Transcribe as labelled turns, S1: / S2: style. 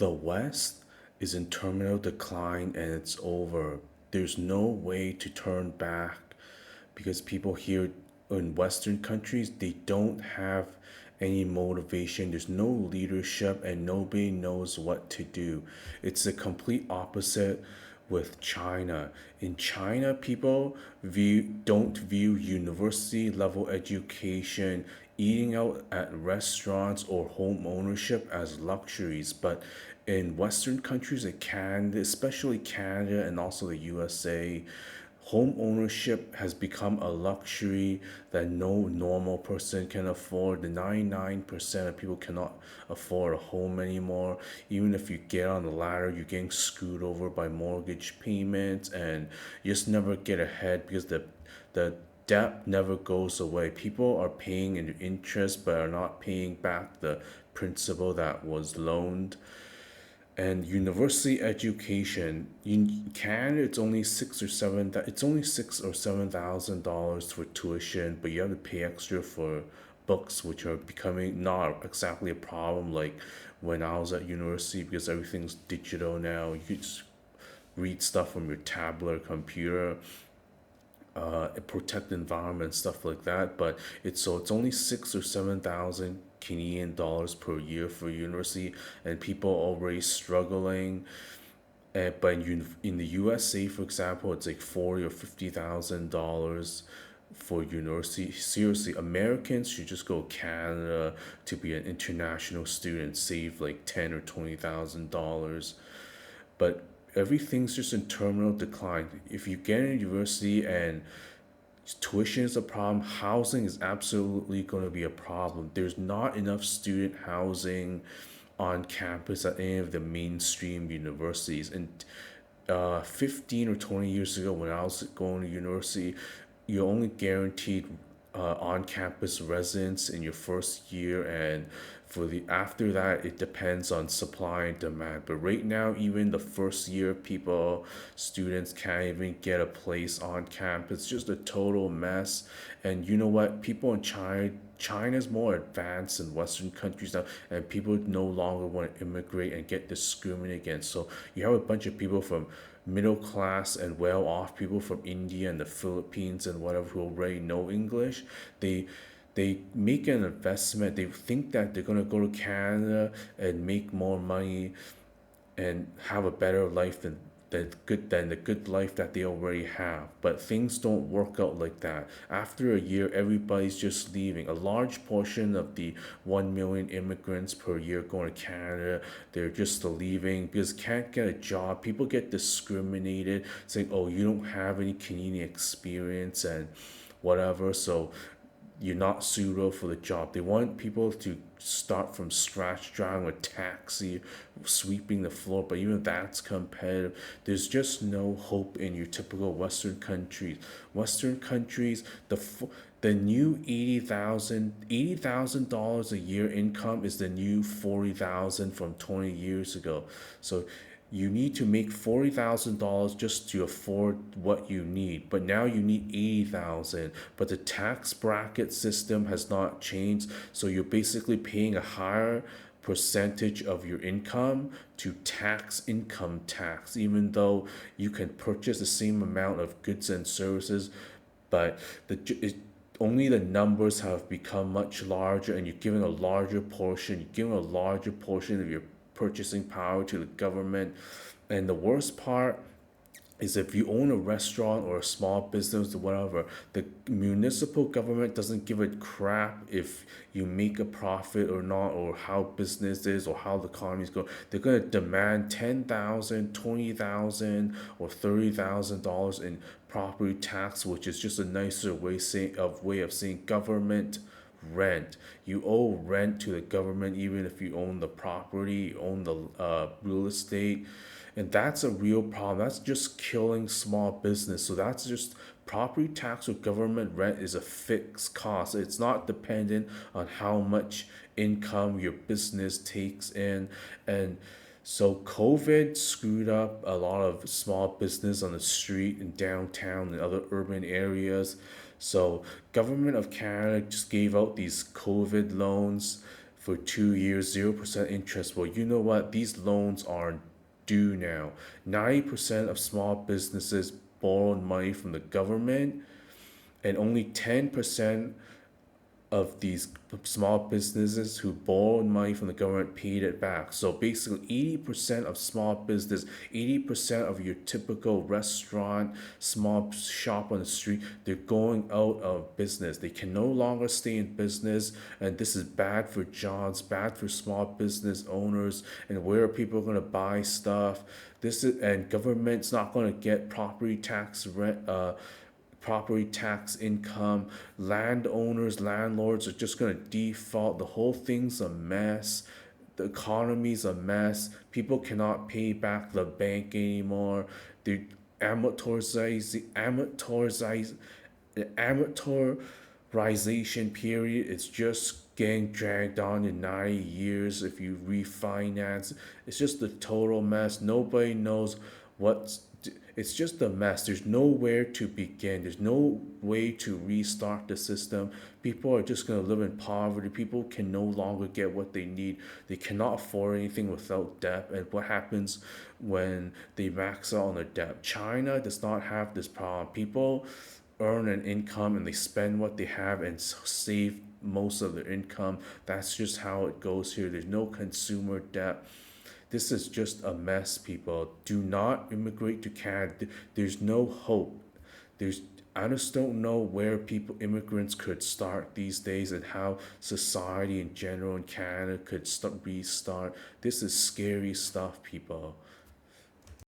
S1: The West is in terminal decline and it's over. There's no way to turn back because people here in Western countries, they don't have any motivation. There's no leadership and nobody knows what to do. It's the complete opposite with China. In China, people don't view university level education, eating out at restaurants, or home ownership as luxuries. But in Western countries like Canada, especially Canada and also the USA, home ownership has become a luxury that no normal person can afford. The 99% of people cannot afford a home anymore. Even if you get on the ladder, you're getting screwed over by mortgage payments and you just never get ahead because the debt never goes away. People are paying an interest but are not paying back the principal that was loaned. And university education in Canada, it's only $6,000 or $7,000 for tuition, but you have to pay extra for books, which are becoming not exactly a problem like when I was at university, because everything's digital now. You could just read stuff from your tablet or computer, protect the environment, stuff like that. But it's only 6 or 7 thousand Canadian dollars per year for university, and people already struggling. But in the USA, for example, it's like 40 or 50 thousand dollars for university. Seriously, Americans should just go Canada to be an international student, save like $10 or $20,000. But everything's just in terminal decline. If you get in university and tuition is a problem, housing is absolutely going to be a problem. There's not enough student housing on campus at any of the mainstream universities. And 15 or 20 years ago, when I was going to university, you're only guaranteed on-campus residence in your first year, and for the after that, it depends on supply and demand. But right now, even the first year, students can't even get a place on campus. It's just a total mess. And you know what? People in China's more advanced than Western countries now, and people no longer want to immigrate and get discriminated against. So you have a bunch of people from middle class and well off people from India and the Philippines and whatever who already know English. They they make an investment. They think that they're gonna go to Canada and make more money and have a better life than the good life that they already have. But things don't work out like that. After a year, everybody's just leaving. A large portion of the 1 million immigrants per year going to Canada, they're just leaving because can't get a job. People get discriminated, saying, "Oh, you don't have any Canadian experience," and whatever. So you're not suitable for the job. They want people to start from scratch, driving a taxi, sweeping the floor, but even that's competitive. There's just no hope in your typical Western countries. Western countries, the new $80,000 a year income is the new 40,000 from 20 years ago. So you need to make $40,000 just to afford what you need, but now you need 80,000. But the tax bracket system has not changed, so you're basically paying a higher percentage of your income to tax income tax, even though you can purchase the same amount of goods and services, but only the numbers have become much larger, and you're giving a larger portion of your purchasing power to the government. And the worst part is if you own a restaurant or a small business or whatever, the municipal government doesn't give a crap if you make a profit or not, or how business is or how the economy is going. They're gonna demand 10,000, 20,000, or $30,000 in property tax, which is just a nicer way of saying government rent. You owe rent to the government even if you own the property, you own the real estate. And that's a real problem. That's just killing small business. So that's just property tax or government rent is a fixed cost. It's not dependent on how much income your business takes in. And so COVID screwed up a lot of small business on the street in downtown and other urban areas. So government of Canada just gave out these COVID loans for 2 years, 0% interest. Well, you know what? These loans are due now. 90% of small businesses borrowed money from the government, and only 10% of these small businesses who borrowed money from the government paid it back. So basically, 80% of small business, 80% of your typical restaurant, small shop on the street, they're going out of business. They can no longer stay in business, and this is bad for jobs, bad for small business owners, and where are people going to buy stuff? This is, and government's not going to get property tax income. Landowners, landlords are just going to default. The whole thing's a mess. The economy's a mess. People cannot pay back the bank anymore. The amortize the amortization period is just getting dragged on in 90 years if you refinance. It's just a total mess. Nobody knows what's it's just a mess. There's nowhere to begin. There's no way to restart the system. People are just going to live in poverty. People can no longer get what they need. They cannot afford anything without debt. And what happens when they max out on their debt? China does not have this problem. People earn an income and they spend what they have and save most of their income. That's just how it goes here. There's no consumer debt. This is just a mess, people. Do not immigrate to Canada. There's no hope. There's I just don't know where immigrants could start these days and how society in general in Canada could restart. This is scary stuff, people.